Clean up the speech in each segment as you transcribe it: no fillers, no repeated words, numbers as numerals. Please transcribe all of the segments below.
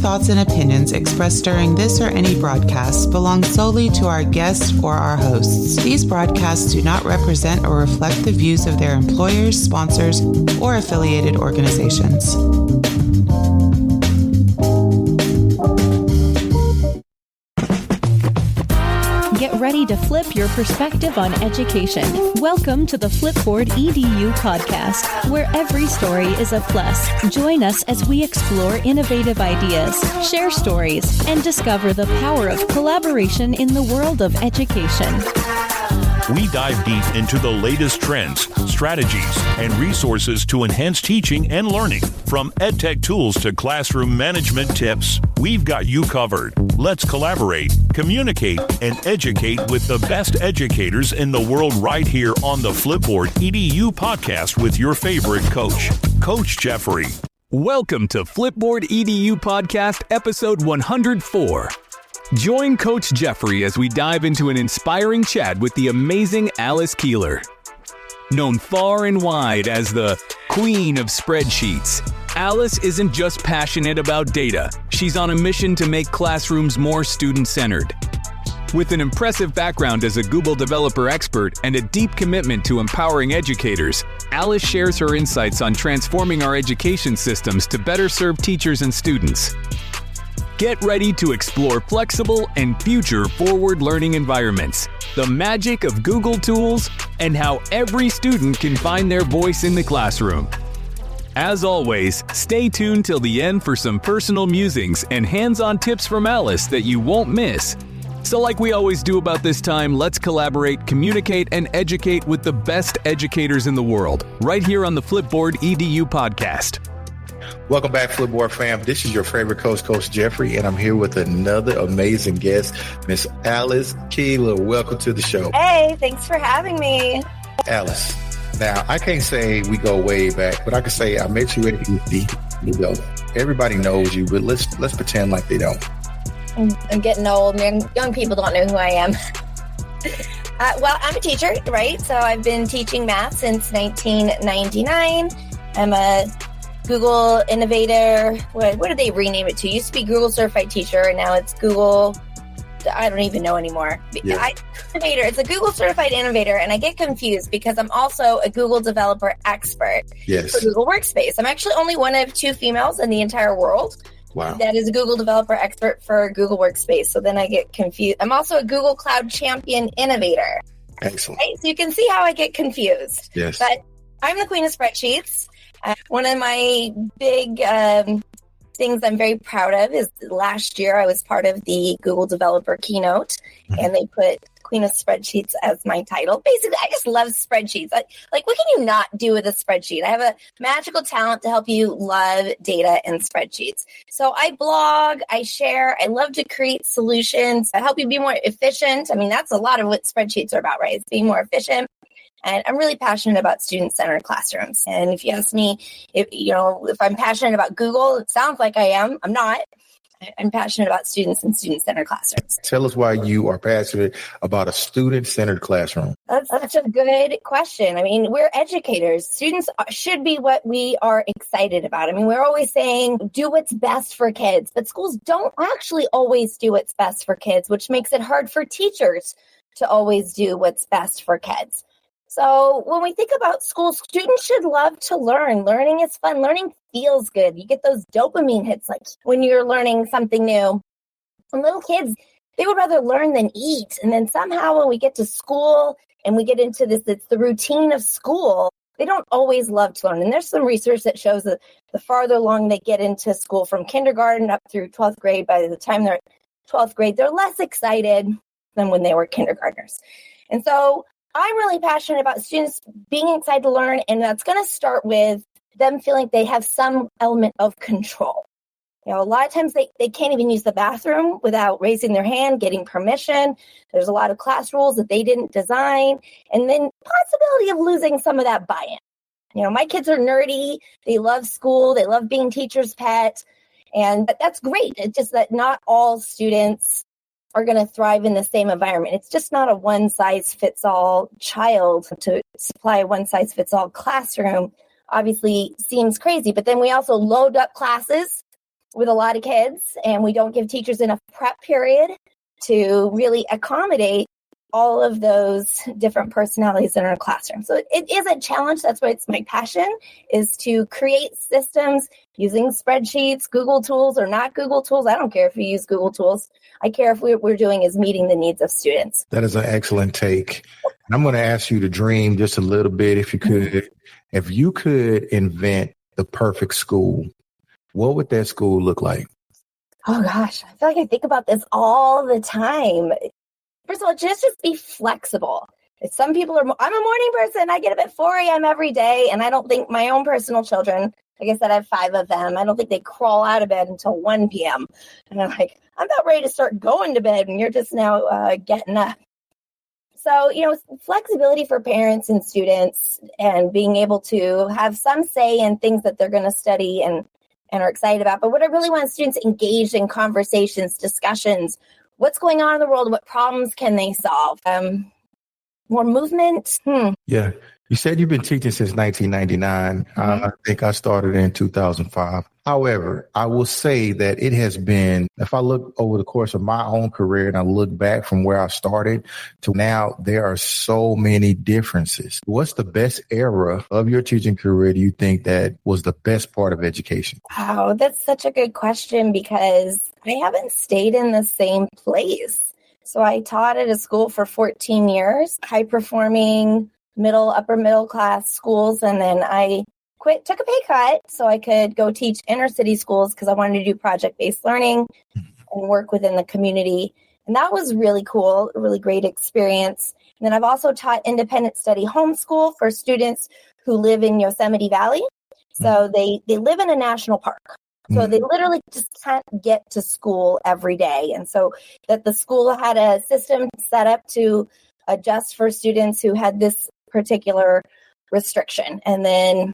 thoughts and opinions expressed during this or any broadcast belong solely to our guests or our hosts. These broadcasts do not represent or reflect the views of their employers, sponsors, or affiliated organizations. Get ready to flip your perspective on education. Welcome to the Flipboard EDU Podcast, where every story is a plus. Join us as we explore innovative ideas, share stories, and discover the power of collaboration in the world of education. We dive deep into the latest trends, strategies, and resources to enhance teaching and learning. From EdTech tools to classroom management tips, we've got you covered. Let's collaborate, communicate, and educate with the best educators in the world right here on the Flipboard EDU Podcast with your favorite coach, Coach Jeffery. Welcome to Flipboard EDU Podcast, episode 104. Join Coach Jeffery as we dive into an inspiring chat with the amazing Alice Keeler. Known far and wide as the Queen of Spreadsheets, Alice isn't just passionate about data. She's on a mission to make classrooms more student-centered. With an impressive background as a Google developer expert and a deep commitment to empowering educators, Alice shares her insights on transforming our education systems to better serve teachers and students. Get ready to explore flexible and future-forward learning environments, the magic of Google tools, and how every student can find their voice in the classroom. As always, stay tuned till the end for some personal musings and hands-on tips from Alice that you won't miss. So like we always do about this time, let's collaborate, communicate, and educate with the best educators in the world, right here on the Flipboard EDU Podcast. Welcome back, Flipboard fam. This is your favorite coach, Coach Jeffery, and I'm here with another amazing guest, Miss Alice Keeler. Welcome to the show. Hey, thanks for having me. Alice, now I can't say we go way back, but I can say I met you at UC. You go. Everybody knows you, but let's pretend like they don't. I'm getting old. Young people don't know who I am. Well, I'm a teacher, right? So I've been teaching math since 1999. I'm a Google Innovator. What did they rename it to? It used to be Google Certified Teacher, and now it's Google. I don't even know anymore. Yeah. Innovator. It's a Google Certified Innovator, and I get confused because I'm also a Google Developer Expert for Google Workspace. I'm actually only one of two females in the entire world. Wow. That is a Google Developer Expert for Google Workspace. So then I get confused. I'm also a Google Cloud Champion Innovator. Excellent. Right? So you can see how I get confused. Yes. But I'm the queen of spreadsheets. One of my big things I'm very proud of is last year I was part of the Google Developer Keynote, and they put Queen of Spreadsheets as my title. Basically, I just love spreadsheets. Like, what can you not do with a spreadsheet? I have a magical talent to help you love data and spreadsheets. So I blog, I share, I love to create solutions. I help you be more efficient. I mean, that's a lot of what spreadsheets are about, right? It's being more efficient. And I'm really passionate about student-centered classrooms. And if you ask me if I'm passionate about Google, it sounds like I am. I'm not. I'm passionate about students and student-centered classrooms. Tell us why you are passionate about a student-centered classroom. That's such a good question. I mean, we're educators. Students should be what we are excited about. I mean, we're always saying, do what's best for kids. But schools don't actually always do what's best for kids, which makes it hard for teachers to always do what's best for kids. So when we think about school, students should love to learn. Learning is fun. Learning feels good. You get those dopamine hits like when you're learning something new. And little kids, they would rather learn than eat. And then somehow when we get to school and we get into this, it's the routine of school, they don't always love to learn. And there's some research that shows that the farther along they get into school from kindergarten up through 12th grade, by the time they're 12th grade, they're less excited than when they were kindergartners. And so I'm really passionate about students being excited to learn, and that's going to start with them feeling they have some element of control. You know, a lot of times they can't even use the bathroom without raising their hand, getting permission. There's a lot of class rules that they didn't design, and then possibility of losing some of that buy-in. You know, my kids are nerdy. They love school. They love being teacher's pet, and that's great. It's just that not all students are going to thrive in the same environment. It's just not a one-size-fits-all child. To supply a one-size-fits-all classroom obviously seems crazy, but then we also load up classes with a lot of kids, and we don't give teachers enough prep period to really accommodate all of those different personalities in our classroom. So it is a challenge. That's why it's my passion, is to create systems using spreadsheets, Google tools or not Google tools. I don't care if you use Google tools. I care if what we're doing is meeting the needs of students. That is an excellent take. And I'm going to ask you to dream just a little bit, if you could. If you could invent the perfect school, what would that school look like? Oh, gosh. I feel like I think about this all the time. First of all, just be flexible. Some people I'm a morning person. I get up at 4 a.m. every day, and I don't think my own personal children, like I said, I have 5 of them. I don't think they crawl out of bed until 1 p.m. And I'm like, I'm about ready to start going to bed, and you're just now getting up. So, flexibility for parents and students, and being able to have some say in things that they're going to study and are excited about. But what I really want students engaged in conversations, discussions, what's going on in the world, what problems can they solve? More movement. Yeah. You said you've been teaching since 1999. I think I started in 2005. However, I will say that it has been, if I look over the course of my own career and I look back from where I started to now, there are so many differences. What's the best era of your teaching career do you think that was the best part of education? Wow, that's such a good question, because I haven't stayed in the same place. So I taught at a school for 14 years, high performing upper middle class schools. And then I took a pay cut so I could go teach inner city schools, because I wanted to do project-based learning and work within the community. And that was really cool, a really great experience. And then I've also taught independent study homeschool for students who live in Yosemite Valley. So they live in a national park. So they literally just can't get to school every day. And so that the school had a system set up to adjust for students who had this particular restriction. And then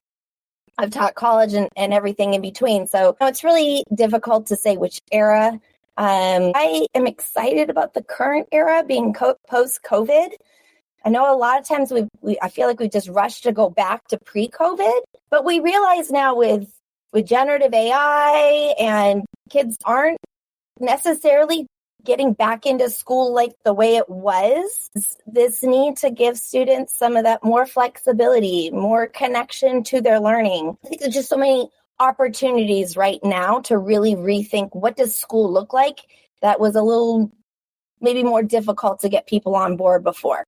I've taught college and everything in between. So it's really difficult to say which era. I am excited about the current era being post-COVID. I know a lot of times I feel like we just rushed to go back to pre-COVID, but we realize now with generative AI, and kids aren't necessarily getting back into school like the way it was. This need to give students some of that more flexibility, more connection to their learning. I think there's just so many opportunities right now to really rethink, what does school look like? That was a little maybe more difficult to get people on board before.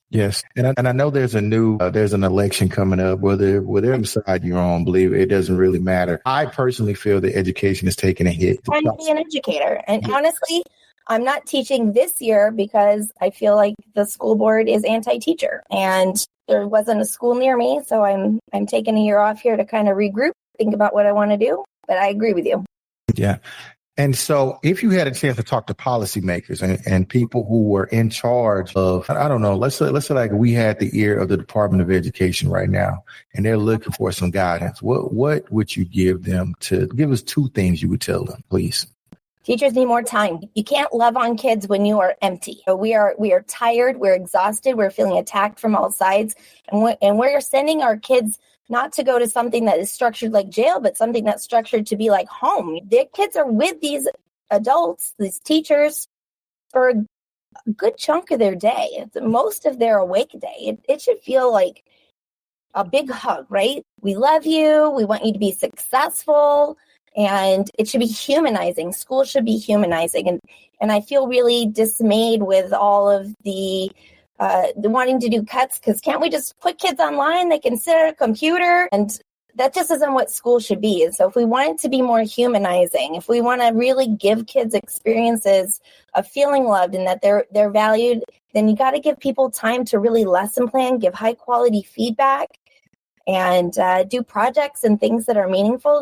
Yes. And I know there's an election coming up, whatever side you're on, believe it doesn't really matter. I personally feel that education is taking a hit. Trying to be an educator. And honestly, I'm not teaching this year because I feel like the school board is anti-teacher, and there wasn't a school near me. So I'm taking a year off here to kind of regroup, think about what I want to do. But I agree with you. Yeah. And so if you had a chance to talk to policymakers and people who were in charge of, I don't know, let's say like we had the ear of the Department of Education right now, and they're looking for some guidance, what would you give them? To give us 2 things you would tell them, please? Teachers need more time. You can't love on kids when you are empty. We are tired. We're exhausted. We're feeling attacked from all sides. And we're sending our kids not to go to something that is structured like jail, but something that's structured to be like home. Their kids are with these adults, these teachers, for a good chunk of their day. It's most of their awake day. It should feel like a big hug, right? We love you. We want you to be successful. And it should be humanizing. School should be humanizing. And I feel really dismayed with all of the wanting to do cuts, because can't we just put kids online? They can sit at a computer, and that just isn't what school should be. And so if we want it to be more humanizing, if we want to really give kids experiences of feeling loved and that they're valued, then you got to give people time to really lesson plan, give high quality feedback, and do projects and things that are meaningful.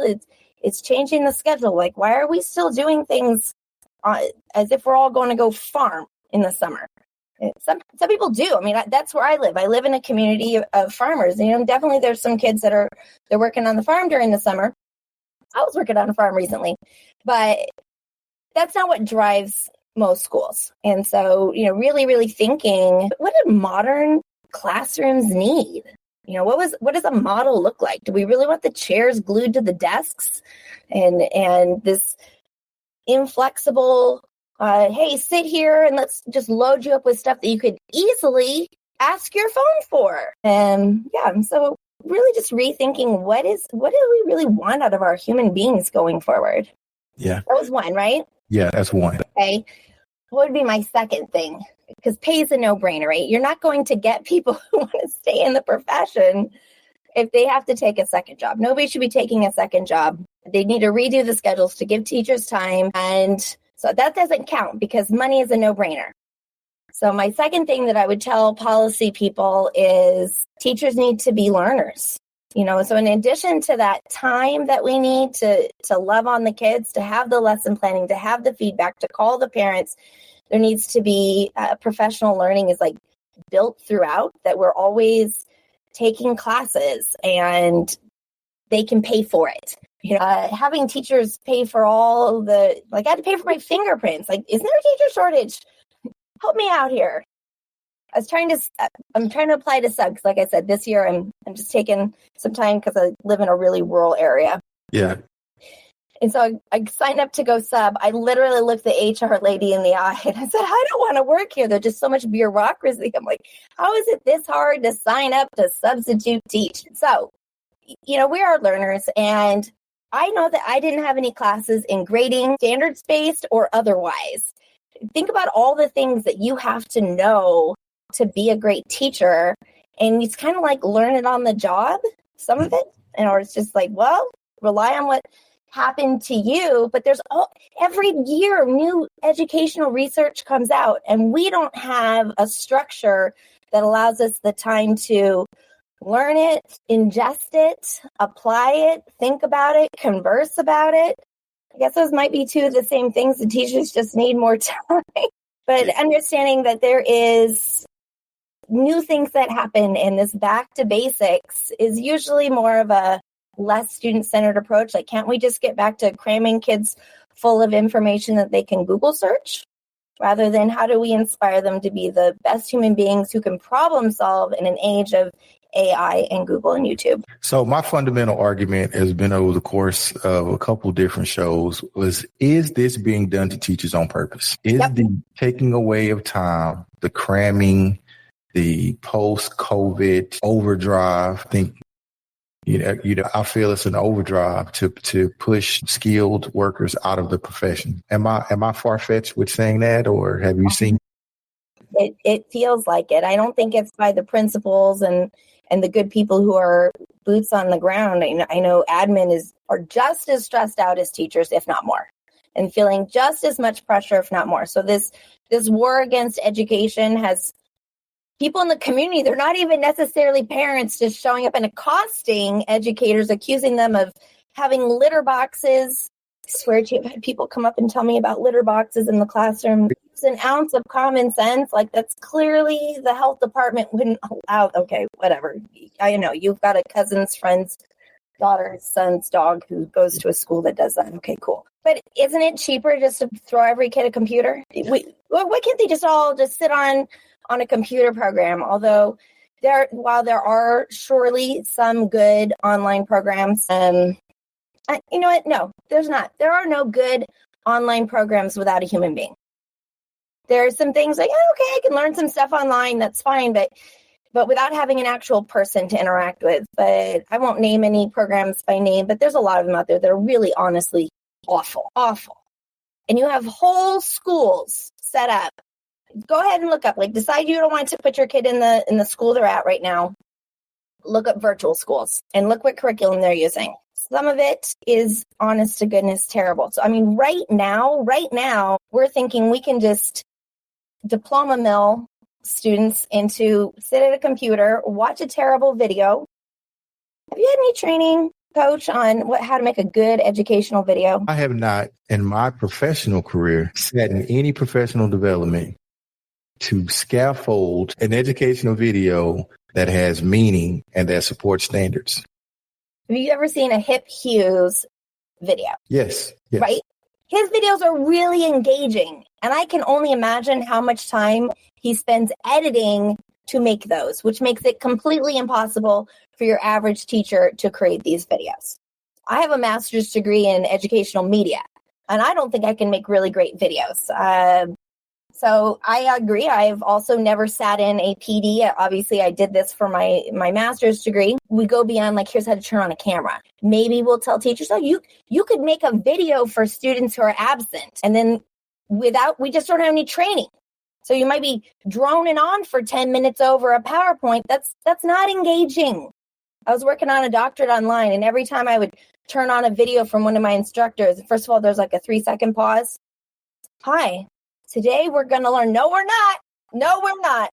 It's changing the schedule. Like, why are we still doing things as if we're all going to go farm in the summer? Some people do. I mean, that's where I live. I live in a community of farmers. And, definitely there's some kids they're working on the farm during the summer. I was working on a farm recently, but that's not what drives most schools. And so, really, really thinking, what do modern classrooms need? what does a model look like? Do we really want the chairs glued to the desks and this inflexible, hey, sit here and let's just load you up with stuff that you could easily ask your phone for? And so really just rethinking what do we really want out of our human beings going forward? Yeah. That was one, right? Yeah, that's one. Okay. What would be my second thing? Because pay is a no-brainer, right? You're not going to get people who want to stay in the profession if they have to take a second job. Nobody should be taking a second job. They need to redo the schedules to give teachers time. And so that doesn't count because money is a no-brainer. So my second thing that I would tell policy people is teachers need to be learners. So in addition to that time that we need to love on the kids, to have the lesson planning, to have the feedback, to call the parents, there needs to be professional learning is like built throughout, that we're always taking classes and they can pay for it. Having teachers pay for all I had to pay for my fingerprints. Like, isn't there a teacher shortage? Help me out here. I'm trying to apply to sub, because like I said, this year I'm just taking some time because I live in a really rural area. Yeah. And so I signed up to go sub. I literally looked the HR lady in the eye and I said, I don't want to work here. There's just so much bureaucracy. I'm like, how is it this hard to sign up to substitute teach? So, we are learners, and I know that I didn't have any classes in grading, standards-based or otherwise. Think about all the things that you have to know to be a great teacher, and it's kind of like learn it on the job, some of it, or it's just like, well, rely on what happened to you. But there's every year new educational research comes out, and we don't have a structure that allows us the time to learn it, ingest it, apply it, think about it, converse about it. I guess those might be two of the same things. The teachers just need more time. But understanding that there is new things that happen, and this back to basics is usually more of a less student-centered approach. Like, can't we just get back to cramming kids full of information that they can Google search, rather than how do we inspire them to be the best human beings who can problem solve in an age of AI and Google and YouTube? So my fundamental argument has been over the course of a couple different shows is this being done to teachers on purpose? Is the taking away of time, the cramming, the post-COVID overdrive? I think, I feel it's an overdrive to push skilled workers out of the profession. Am I far-fetched with saying that, or have you seen? It feels like it. I don't think it's by the principals and the good people who are boots on the ground. I know admin are just as stressed out as teachers, if not more, and feeling just as much pressure, if not more. So this war against education has people in the community. They're not even necessarily parents, just showing up and accosting educators, accusing them of having litter boxes. I swear to you, I've had people come up and tell me about litter boxes in the classroom. It's an ounce of common sense. Like, that's clearly the health department wouldn't allow. Okay, whatever. I know you've got a cousin's friend's daughter's son's dog who goes to a school that does that. Okay, cool. But isn't it cheaper just to throw every kid a computer? Why can't they just all just sit on a computer program? Although while there are surely some good online programs, you know what? No, there's not. There are no good online programs without a human being. There are some things like, okay, I can learn some stuff online. That's fine. But without having an actual person to interact with. But I won't name any programs by name, but there's a lot of them out there that are really honestly awful. And you have whole schools set up. Go ahead and look up, decide you don't want to put your kid in the school they're at right now. Look up virtual schools and look what curriculum they're using. Some of it is, honest to goodness, terrible. So, right now, we're thinking we can just diploma mill students into sit at a computer, watch a terrible video. Have you had any training, Coach, on how to make a good educational video? I have not, in my professional career, sat in any professional development to scaffold an educational video that has meaning and that supports standards. Have you ever seen a Hip Hughes video? Yes. Right? His videos are really engaging. And I can only imagine how much time he spends editing to make those, which makes it completely impossible for your average teacher to create these videos. I have a master's degree in educational media, and I don't think I can make really great videos. So I agree. I've also never sat in a PD. Obviously, I did this for my master's degree. We go beyond like, here's how to turn on a camera. Maybe we'll tell teachers, oh, you could make a video for students who are absent. And then we just don't have any training. So you might be droning on for 10 minutes over a PowerPoint. That's not engaging. I was working on a doctorate online, and every time I would turn on a video from one of my instructors, first of all, there's like a 3-second pause. Hi. Today we're going to learn. No, we're not. No, we're not.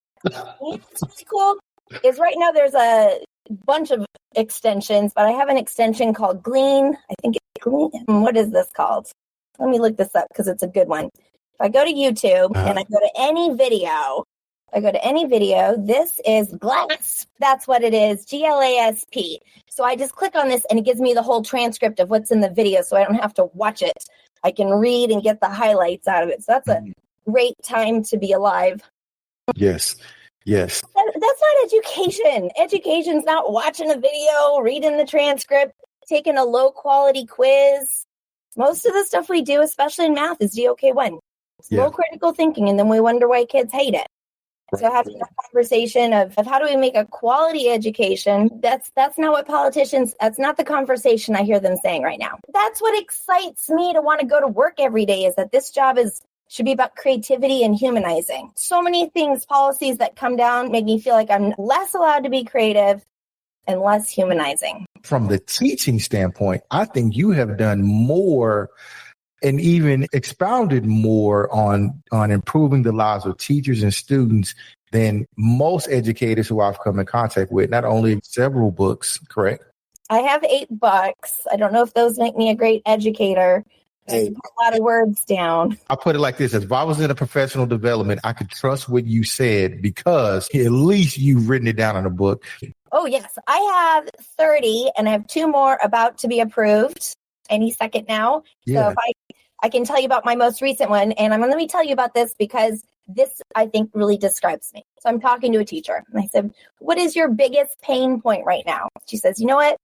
What's really cool is right now there's a bunch of extensions, but I have an extension called Glean. I think it's Glean. What is this called? Let me look this up because it's a good one. If I go to YouTube and I go to any video, this is GLASP. That's what it is, GLASP. So I just click on this and it gives me the whole transcript of what's in the video so I don't have to watch it. I can read and get the highlights out of it. So that's a great time to be alive. Yes. Yes. That's not education. Education's not watching a video, reading the transcript, taking a low quality quiz. Most of the stuff we do, especially in math, is DOK1. It's low critical thinking, and then we wonder why kids hate it. So having a conversation of how do we make a quality education, that's not what politicians, that's not the conversation I hear them saying right now. That's what excites me to want to go to work every day, is that this job should be about creativity and humanizing. So many things, policies that come down make me feel like I'm less allowed to be creative and less humanizing. From the teaching standpoint, I think you have done more and even expounded more on improving the lives of teachers and students than most educators who I've come in contact with. Not only several books, correct? I have 8 books. I don't know if those make me a great educator. I put a lot of words down. I put it like this. If I was in a professional development, I could trust what you said because at least you've written it down in a book. Oh, yes. I have 30 and I have 2 more about to be approved any second now. Yeah. So if I can tell you about my most recent one, and let me tell you about this because this, I think, really describes me. So I'm talking to a teacher and I said, what is your biggest pain point right now? She says, you know what?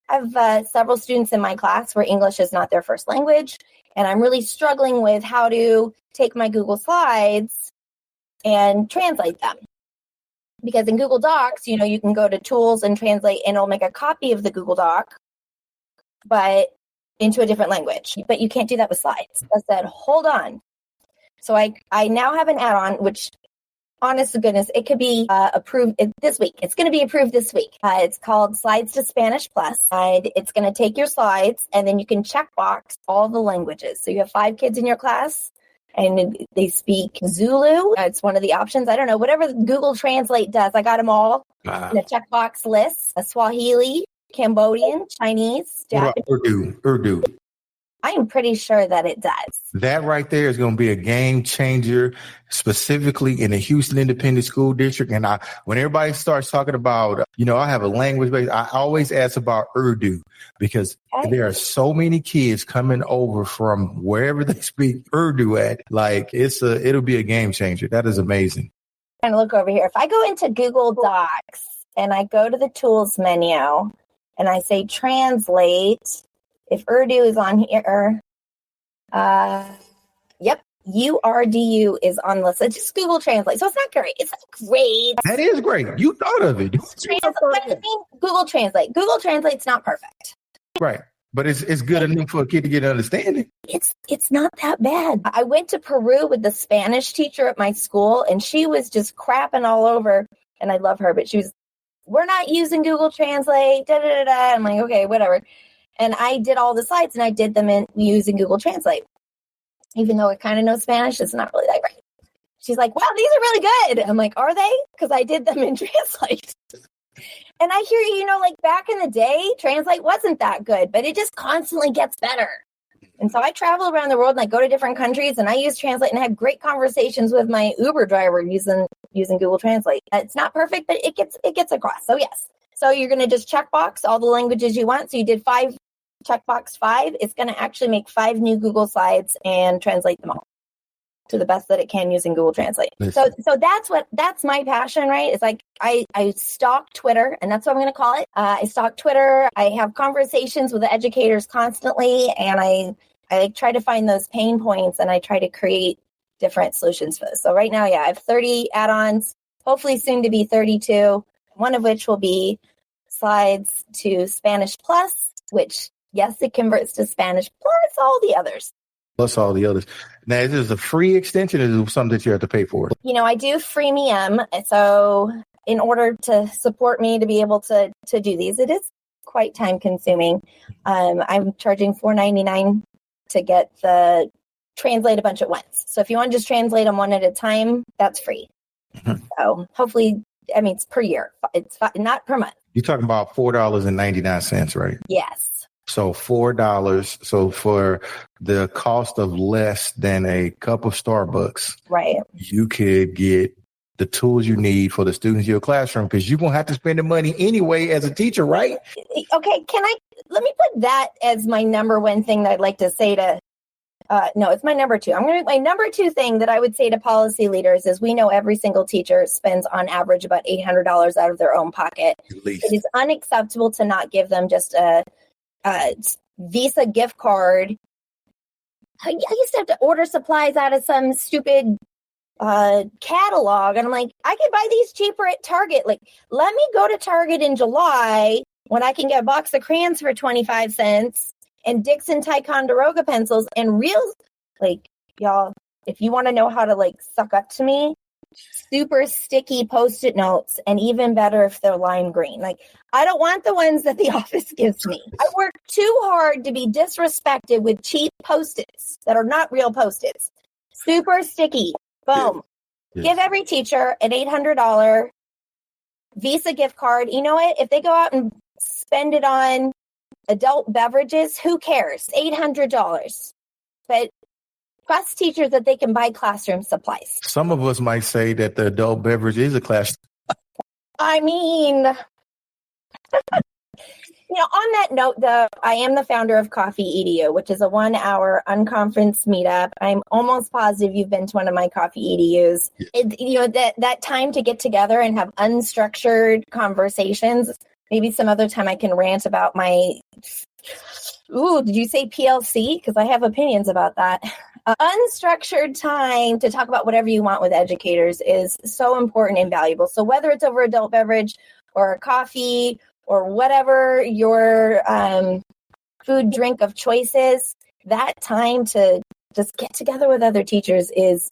I have several students in my class where English is not their first language, and I'm really struggling with how to take my Google Slides and translate them. Because in Google Docs, you can go to tools and translate, and it'll make a copy of the Google Doc, but into a different language. But you can't do that with slides. I said, hold on. So I now have an add-on, which, honest to goodness, it could be approved this week. It's going to be approved this week. It's called Slides to Spanish Plus. It's going to take your slides, and then you can checkbox all the languages. So you have 5 kids in your class, and they speak Zulu. It's one of the options. I don't know. Whatever Google Translate does, I got them all in a checkbox list. Swahili, Cambodian, Chinese, Japanese. Urdu. I am pretty sure that it does. That right there is going to be a game changer, specifically in the Houston Independent School District. And when everybody starts talking about, I have a language base, I always ask about Urdu because there are so many kids coming over from wherever they speak Urdu at. Like it'll be a game changer. That is amazing. And look over here. If I go into Google Docs and I go to the tools menu and I say translate, if Urdu is on here, yep, URDU is on the list. It's just Google Translate. So it's not great. It's not great. That is great. You thought of it. Google Translate. Google Translate's not perfect. Right. But it's good enough for a kid to get an understanding. It's not that bad. I went to Peru with the Spanish teacher at my school, and she was just crapping all over, and I love her, but we're not using Google Translate, I'm like, okay, whatever. And I did all the slides, and I did them using Google Translate. Even though I kind of know Spanish, it's not really that great. She's like, wow, these are really good. I'm like, are they? Because I did them in Translate. And I hear like back in the day, Translate wasn't that good, but it just constantly gets better. And so I travel around the world and I go to different countries and I use Translate and I have great conversations with my Uber driver using Google Translate. It's not perfect, but it gets across. So yes. So you're going to just checkbox all the languages you want. So you did 5, checkbox 5. It's going to actually make 5 new Google Slides and translate them all. to the best that it can using Google Translate. So that's my passion, right? It's like I stalk Twitter, and that's what I'm going to call it. I stalk Twitter. I have conversations with the educators constantly, and I try to find those pain points, and I try to create different solutions for this. So right now, I have 30 add-ons, hopefully soon to be 32, one of which will be slides to Spanish Plus, which, yes, it converts to Spanish plus all the others. Plus all the others. Now, is this a free extension or is it something that you have to pay for? I do freemium. So in order to support me to be able to do these, it is quite time consuming. I'm charging $4.99 to get the translate a bunch at once. So if you want to just translate them one at a time, that's free. Mm-hmm. So hopefully, it's per year. It's not per month. You're talking about $4.99, right? Yes. So $4. So for the cost of less than a cup of Starbucks, right, you could get the tools you need for the students in your classroom, because you're going to have to spend the money anyway as a teacher, right? Okay. Let me put that as my number one thing that I'd like to say to, no, it's my number two. My number two thing that I would say to policy leaders is we know every single teacher spends on average about $800 out of their own pocket. At least. It is unacceptable to not give them just a Visa gift card. I used to have to order supplies out of some stupid catalog, and I'm like, I could buy these cheaper at Target. Like, let me go to Target in July when I can get a box of crayons for 25 cents and Dixon Ticonderoga pencils and real, y'all, if you want to know how to suck up to me, super sticky Post-it notes, and even better if they're lime green. I don't want the ones that the office gives me. I work too hard to be disrespected with cheap Post-its that are not real Post-its. Super sticky. Boom. Yeah. Give every teacher an $800 Visa gift card. You know what? If they go out and spend it on adult beverages, who cares? $800. But trust teachers that they can buy classroom supplies. Some of us might say that the adult beverage is a class. On that note, though, I am the founder of Coffee EDU, which is a 1-hour unconference meetup. I'm almost positive you've been to one of my Coffee EDUs. Yeah. That time to get together and have unstructured conversations. Maybe some other time I can rant about my, did you say PLC? Because I have opinions about that. Unstructured time to talk about whatever you want with educators is so important and valuable. So whether it's over adult beverage or a coffee or whatever your food drink of choice is, that time to just get together with other teachers is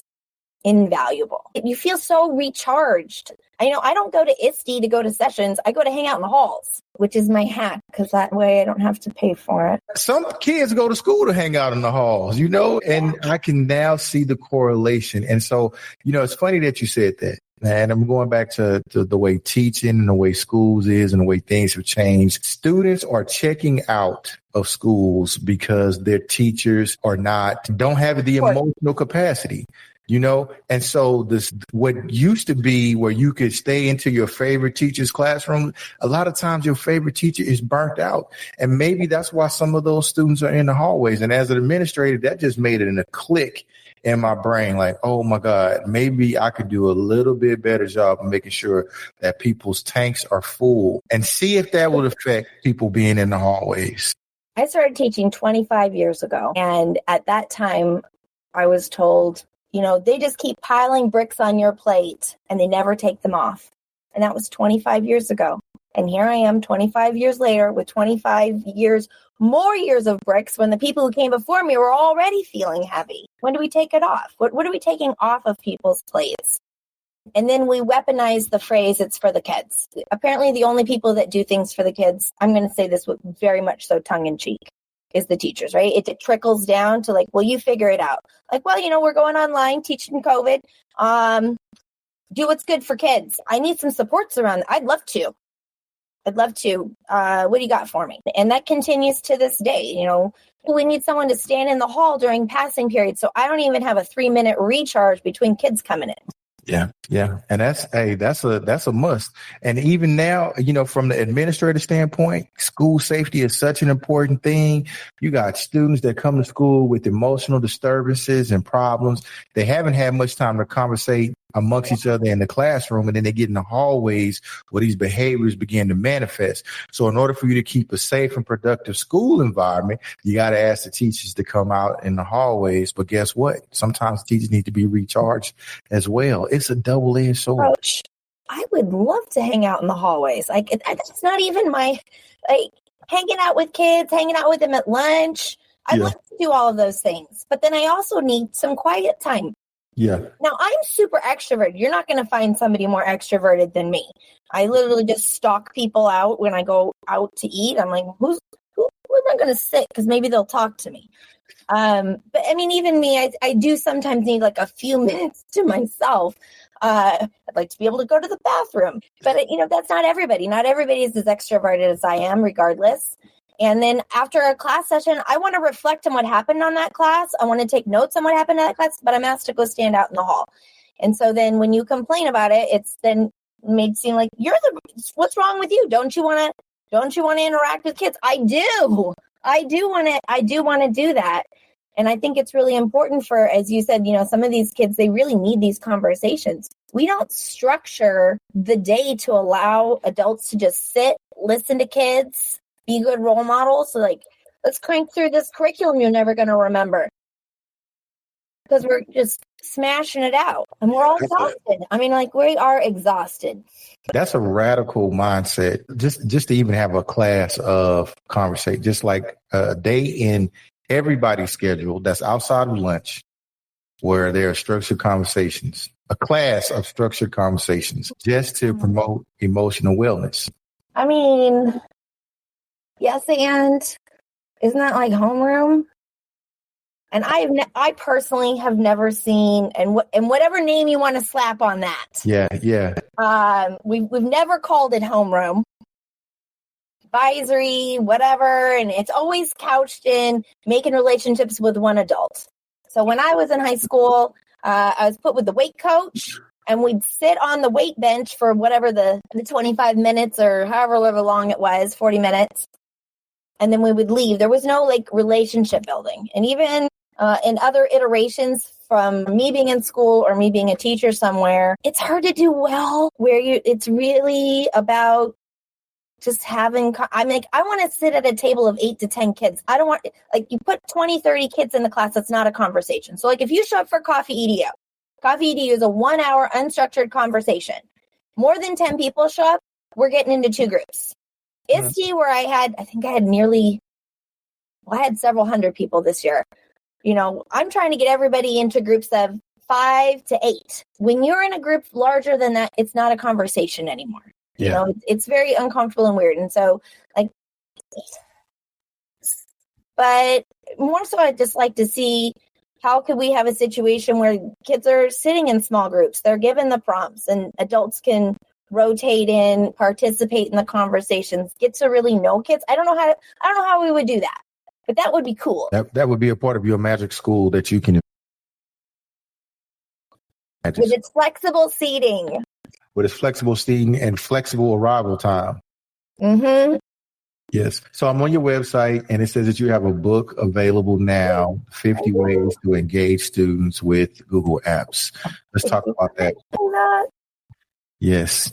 invaluable. You feel so recharged. I don't go to ISTE to go to sessions. I go to hang out in the halls, which is my hack, because that way I don't have to pay for it. Some kids go to school to hang out in the halls, and I can now see the correlation. And so, it's funny that you said that. And I'm going back to the way teaching and the way schools is and the way things have changed. Students are checking out of schools because their teachers don't have the emotional capacity. And so what used to be where you could stay into your favorite teacher's classroom, a lot of times your favorite teacher is burnt out. And maybe that's why some of those students are in the hallways. And as an administrator, that just made it in a click in my brain, oh my God, maybe I could do a little bit better job of making sure that people's tanks are full, and see if that would affect people being in the hallways. I started teaching 25 years ago. And at that time, I was told, they just keep piling bricks on your plate and they never take them off. And that was 25 years ago. And here I am 25 years later with 25 more years of bricks when the people who came before me were already feeling heavy. When do we take it off? What are we taking off of people's plates? And then we weaponize the phrase, it's for the kids. Apparently the only people that do things for the kids, I'm going to say this with very much so tongue in cheek, is the teachers, right? It trickles down to you figure it out. We're going online teaching COVID. Do what's good for kids. I need some supports around. I'd love to. What do you got for me? And that continues to this day. We need someone to stand in the hall during passing periods. So I don't even have a 3-minute recharge between kids coming in. Yeah. And that's a must. And even now, from the administrative standpoint, school safety is such an important thing. You got students that come to school with emotional disturbances and problems. They haven't had much time to conversate amongst each other in the classroom, and then they get in the hallways where these behaviors begin to manifest. So in order for you to keep a safe and productive school environment, you got to ask the teachers to come out in the hallways. But guess what? Sometimes teachers need to be recharged as well. It's a double-edged sword. Coach, I would love to hang out in the hallways. It's not even hanging out with kids, hanging out with them at lunch. I'd like to do all of those things, but then I also need some quiet time. Yeah. Now, I'm super extroverted. You're not going to find somebody more extroverted than me. I literally just stalk people out when I go out to eat. I'm like, who am I going to sit? Because maybe they'll talk to me. But I mean, even me, I do sometimes need like a few minutes to myself. I'd like to be able to go to the bathroom. But, that's not everybody. Not everybody is as extroverted as I am, regardless. And then after a class session, I want to reflect on what happened on that class. I want to take notes on what happened in that class, but I'm asked to go stand out in the hall. And so then when you complain about it, it's then made seem like what's wrong with you? Don't you want to interact with kids? I do want to do that. And I think it's really important for, as you said, some of these kids, they really need these conversations. We don't structure the day to allow adults to just sit, listen to kids, be good role models. So let's crank through this curriculum you're never going to remember, because we're just smashing it out and we're all exhausted. I mean, we are exhausted. That's a radical mindset. Just to even have a class of conversation, just like a day in everybody's schedule that's outside of lunch, where there are structured conversations, a class of structured conversations just to promote emotional wellness. I mean, yes, and isn't that like homeroom? And I personally have never seen, and whatever name you want to slap on that. Yeah. We've never called it homeroom, advisory, whatever, and it's always couched in making relationships with one adult. So when I was in high school, I was put with the weight coach, and we'd sit on the weight bench for whatever the 25 minutes or however long it was, 40 minutes. And then we would leave. There was no relationship building. And even in other iterations from me being in school or me being a teacher somewhere, it's hard to do well where it's really about just having, I want to sit at a table of 8 to 10 kids. I don't want, you put 20, 30 kids in the class, that's not a conversation. So if you show up for Coffee EDU is a 1-hour unstructured conversation. More than 10 people show up, we're getting into 2 groups. ISTE, where I had several hundred people this year. I'm trying to get everybody into groups of 5 to 8. When you're in a group larger than that, it's not a conversation anymore. Yeah. It's very uncomfortable and weird. And so but more so, I'd just like to see how could we have a situation where kids are sitting in small groups, they're given the prompts, and adults can rotate in, participate in the conversations, get to really know kids. I don't know how we would do that, but that would be cool. That would be a part of your magic school that you can. With its flexible seating. With its flexible seating and flexible arrival time. Mm-hmm. Yes. So I'm on your website, and it says that you have a book available now, 50 Ways to Engage Students with Google Apps. Let's talk about that. Yes.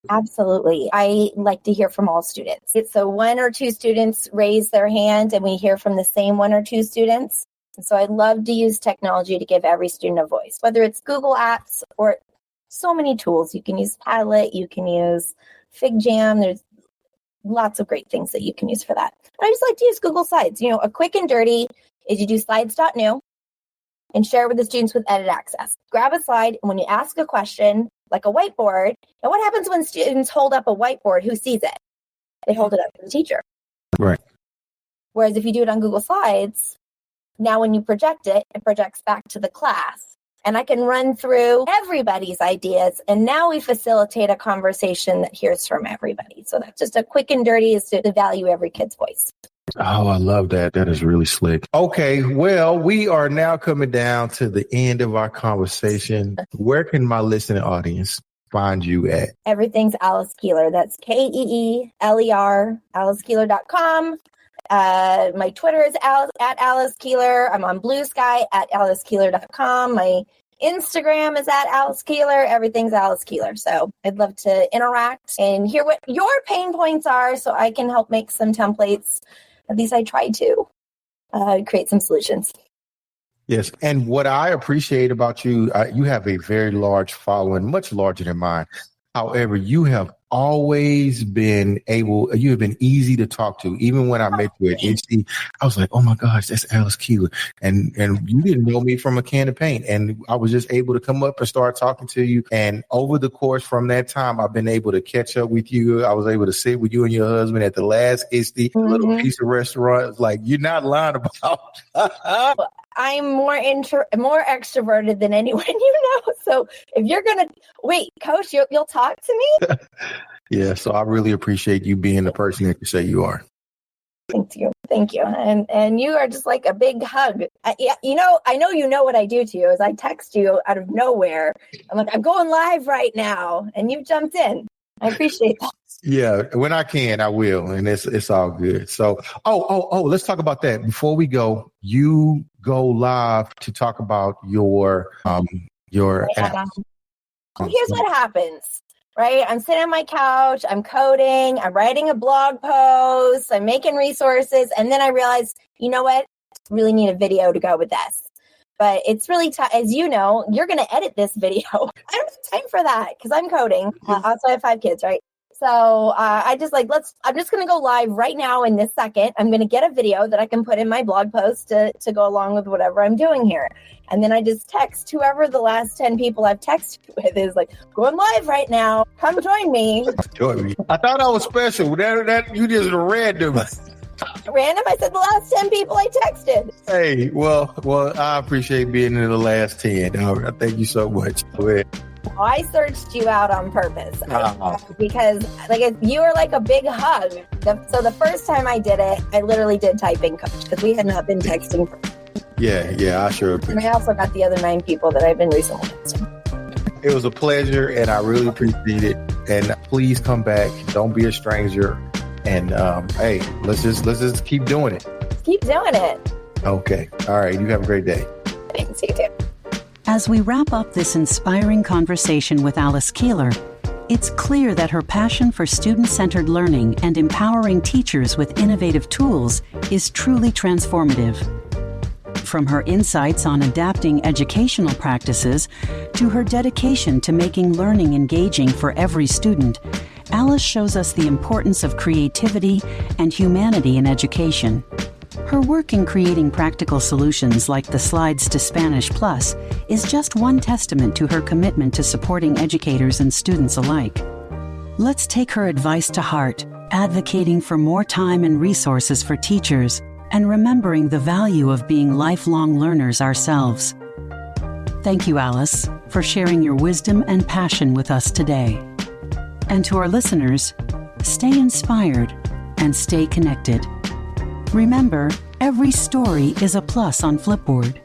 Absolutely. I like to hear from all students. So 1 or 2 students raise their hand and we hear from the same 1 or 2 students. And so I love to use technology to give every student a voice, whether it's Google Apps or so many tools. You can use Padlet, you can use FigJam. There's lots of great things that you can use for that. But I just like to use Google Slides. A quick and dirty is you do slides.new and share with the students with edit access. Grab a slide, and when you ask a question, like a whiteboard. And what happens when students hold up a whiteboard? Who sees it? They hold it up to the teacher. Right. Whereas if you do it on Google Slides, now when you project it, it projects back to the class. And I can run through everybody's ideas. And now we facilitate a conversation that hears from everybody. So that's just a quick and dirty is to value every kid's voice. Oh, I love that. That is really slick. Okay, well, we are now coming down to the end of our conversation. Where can my listening audience find you at? Everything's Alice Keeler. That's Keeler, AliceKeeler.com. My Twitter is at Alice Keeler. I'm on Blue Sky at AliceKeeler.com. My Instagram is at Alice Keeler. Everything's Alice Keeler. So I'd love to interact and hear what your pain points are so I can help make some templates. At least I try to create some solutions. Yes. And what I appreciate about you, you have a very large following, much larger than mine. However, you have always been you have been easy to talk to. Even when I met you at HD, I was like, oh my gosh, that's Alice Keeler. And you didn't know me from a can of paint. And I was just able to come up and start talking to you. And over the course from that time, I've been able to catch up with you. I was able to sit with you and your husband at the last HD little piece of restaurant. It's like, you're not lying about. I'm more extroverted than anyone you know. So if you're going to wait, Coach, you'll talk to me. Yeah. So I really appreciate you being the person that you say you are. Thank you. And you are just like a big hug. I know you know what I do to you is I text you out of nowhere. I'm like, I'm going live right now. And you jumped in. I appreciate that. Yeah, when I can, I will, and it's all good. So, let's talk about that before we go. You go live to talk about your app. Here's what happens, right? I'm sitting on my couch, I'm coding, I'm writing a blog post, I'm making resources, and then I realize, you know what? I really need a video to go with this. But it's really tough. As you know, you're going to edit this video. I don't have time for that because I'm coding. Also, I have 5 kids, right? So I'm just going to go live right now in this second. I'm going to get a video that I can put in my blog post to go along with whatever I'm doing here. And then I just text whoever the last 10 people I've texted with is like, going live right now. Come join me. I thought I was special. That you just random. Random? I said the last 10 people I texted. Hey, well, I appreciate being in the last 10. Thank you so much. Go ahead. I searched you out on purpose because you are like a big hug. So the first time I did it, I literally did typing, Coach, because we had not been texting. Yeah, I sure appreciate it. And I also got the other 9 people that I've been recently texting. It was a pleasure, and I really appreciate it. And please come back. Don't be a stranger. And hey, let's just keep doing it. Keep doing it. Okay. All right. You have a great day. Thanks. You too. As we wrap up this inspiring conversation with Alice Keeler, it's clear that her passion for student-centered learning and empowering teachers with innovative tools is truly transformative. From her insights on adapting educational practices to her dedication to making learning engaging for every student, Alice shows us the importance of creativity and humanity in education. Her work in creating practical solutions like the Slides to Spanish Plus is just one testament to her commitment to supporting educators and students alike. Let's take her advice to heart, advocating for more time and resources for teachers, and remembering the value of being lifelong learners ourselves. Thank you, Alice, for sharing your wisdom and passion with us today. And to our listeners, stay inspired and stay connected. Remember, every story is a plus on Flipboard.